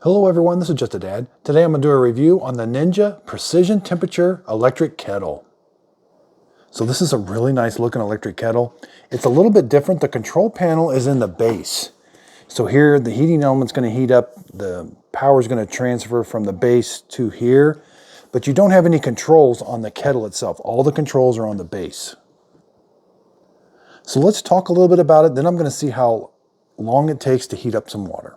Hello everyone, this is Just a Dad. Today I'm going to do a review on the Ninja Precision Temperature Electric Kettle. So this is a really nice looking electric kettle. It's a little bit different. The control panel is in the base. So here the heating element's going to heat up. The power is going to transfer from the base to here. But you don't have any controls on the kettle itself. All the controls are on the base. So let's talk a little bit about it. Then I'm going to see how long it takes to heat up some water.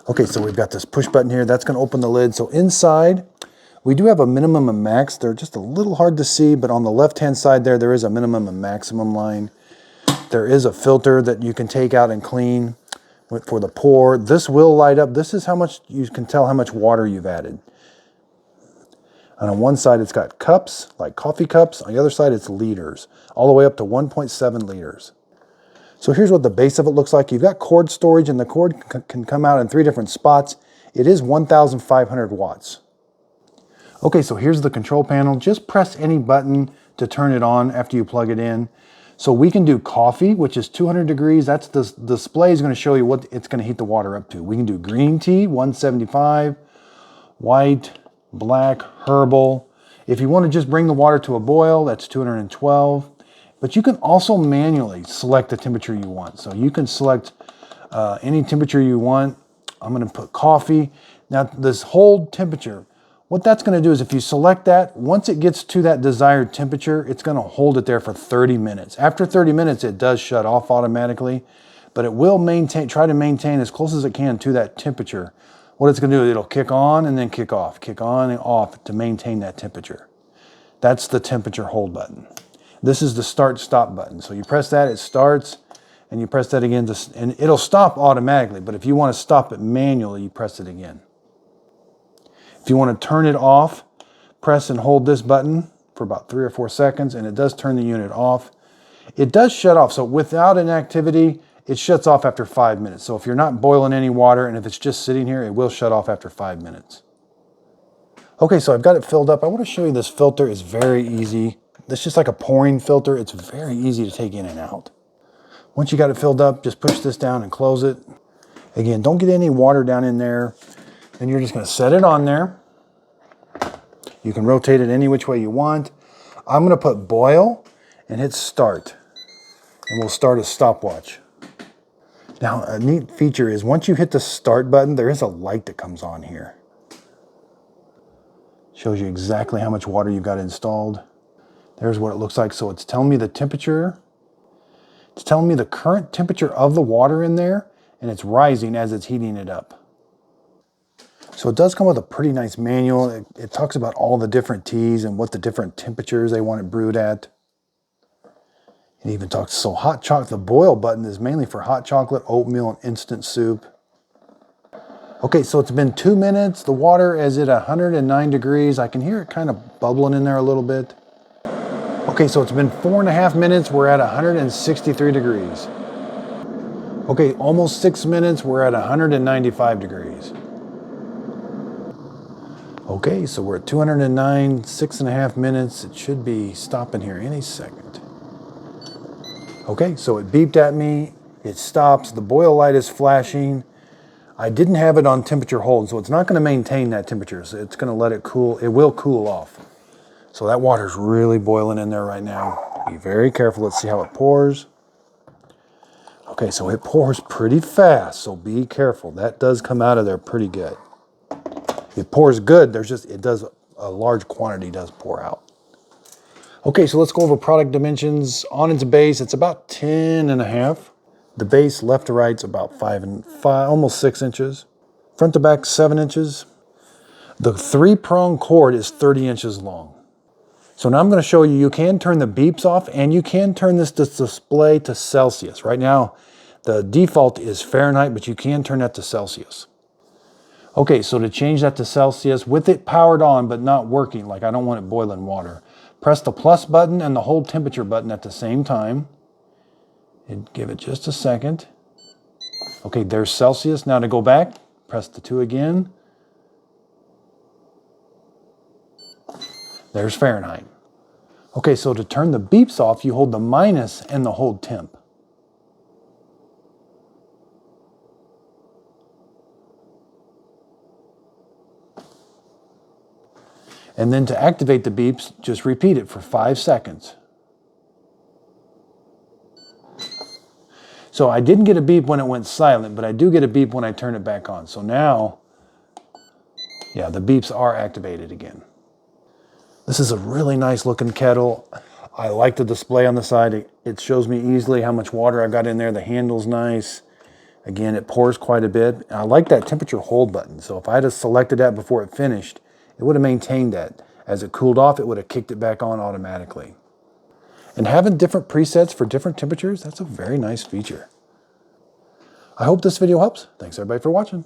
Okay, so we've got this push button here. That's going to open the lid. So inside, we do have a minimum and max. They're just a little hard to see, but on the left-hand side there is a minimum and maximum line. There is a filter that you can take out and clean for the pour. This will light up. This is how much you can tell how much water you've added. And on one side, it's got cups, like coffee cups. On the other side, it's liters, all the way up to 1.7 liters. So here's what the base of it looks like. You've got cord storage, and the cord can come out in 3 different spots. It is 1,500 watts. Okay, so here's the control panel. Just press any button to turn it on after you plug it in. So we can do coffee, which is 200 degrees. That's the display is going to show you what it's going to heat the water up to. We can do green tea, 175, white, black, herbal. If you want to just bring the water to a boil, that's 212. But you can also manually select the temperature you want. So you can select any temperature you want. I'm going to put coffee. Now this hold temperature, what that's going to do is if you select that, once it gets to that desired temperature, it's going to hold it there for 30 minutes. After 30 minutes, it does shut off automatically, but it will try to maintain as close as it can to that temperature. What it's going to do is it'll kick on and then kick on and off to maintain that temperature. That's the temperature hold button. This is the start-stop button. So you press that, it starts, and you press that again, and it'll stop automatically. But if you want to stop it manually, you press it again. If you want to turn it off, press and hold this button for about 3 or 4 seconds, and it does turn the unit off. It does shut off. So without an activity, it shuts off after 5 minutes. So if you're not boiling any water, and if it's just sitting here, it will shut off after 5 minutes. Okay, so I've got it filled up. I want to show you this filter is very easy. It's just like a pouring filter. It's very easy to take in and out. Once you got it filled up, just push this down and close it. Again, don't get any water down in there. Then you're just going to set it on there. You can rotate it any which way you want. I'm going to put boil and hit start. And we'll start a stopwatch. Now, a neat feature is once you hit the start button, there is a light that comes on here. Shows you exactly how much water you've got installed. There's what it looks like. So it's telling me the temperature. It's telling me the current temperature of the water in there, and it's rising as it's heating it up. So it does come with a pretty nice manual. It talks about all the different teas and what the different temperatures they want it brewed at. It even talks, so hot chocolate, the boil button is mainly for hot chocolate, oatmeal, and instant soup. Okay, so it's been 2 minutes. The water is at 109 degrees. I can hear it kind of bubbling in there a little bit. Okay, so it's been 4.5 minutes. We're at 163 degrees. Okay, almost 6 minutes. We're at 195 degrees. Okay, so we're at 209, 6.5 minutes. It should be stopping here any second. Okay, so it beeped at me. It stops. The boil light is flashing. I didn't have it on temperature hold, so it's not going to maintain that temperature. So it's going to let it cool. It will cool off. So that water's really boiling in there right now. Be very careful. Let's see how it pours. Okay, so it pours pretty fast, so be careful. That does come out of there pretty good. It pours good. A large quantity does pour out. Okay, so let's go over product dimensions. On its base, it's about 10.5. The base left to right's about 5 and 5, almost 6 inches. Front to back, 7 inches. The 3-prong cord is 30 inches long. So now I'm going to show you, you can turn the beeps off and you can turn this display to Celsius. Right now, the default is Fahrenheit, but you can turn that to Celsius. Okay, so to change that to Celsius, with it powered on but not working, like I don't want it boiling water, press the plus button and the hold temperature button at the same time. And give it just a second. Okay, there's Celsius. Now to go back, press the 2 again. There's Fahrenheit. Okay, so to turn the beeps off, you hold the minus and the hold temp. And then to activate the beeps, just repeat it for 5 seconds. So I didn't get a beep when it went silent, but I do get a beep when I turn it back on. So now, yeah, the beeps are activated again. This is a really nice looking kettle. I like the display on the side. It shows me easily how much water I got in there. The handle's nice. Again, it pours quite a bit. I like that temperature hold button. So if I had selected that before it finished, it would have maintained that. As it cooled off, it would have kicked it back on automatically. And having different presets for different temperatures, that's a very nice feature. I hope this video helps. Thanks everybody for watching.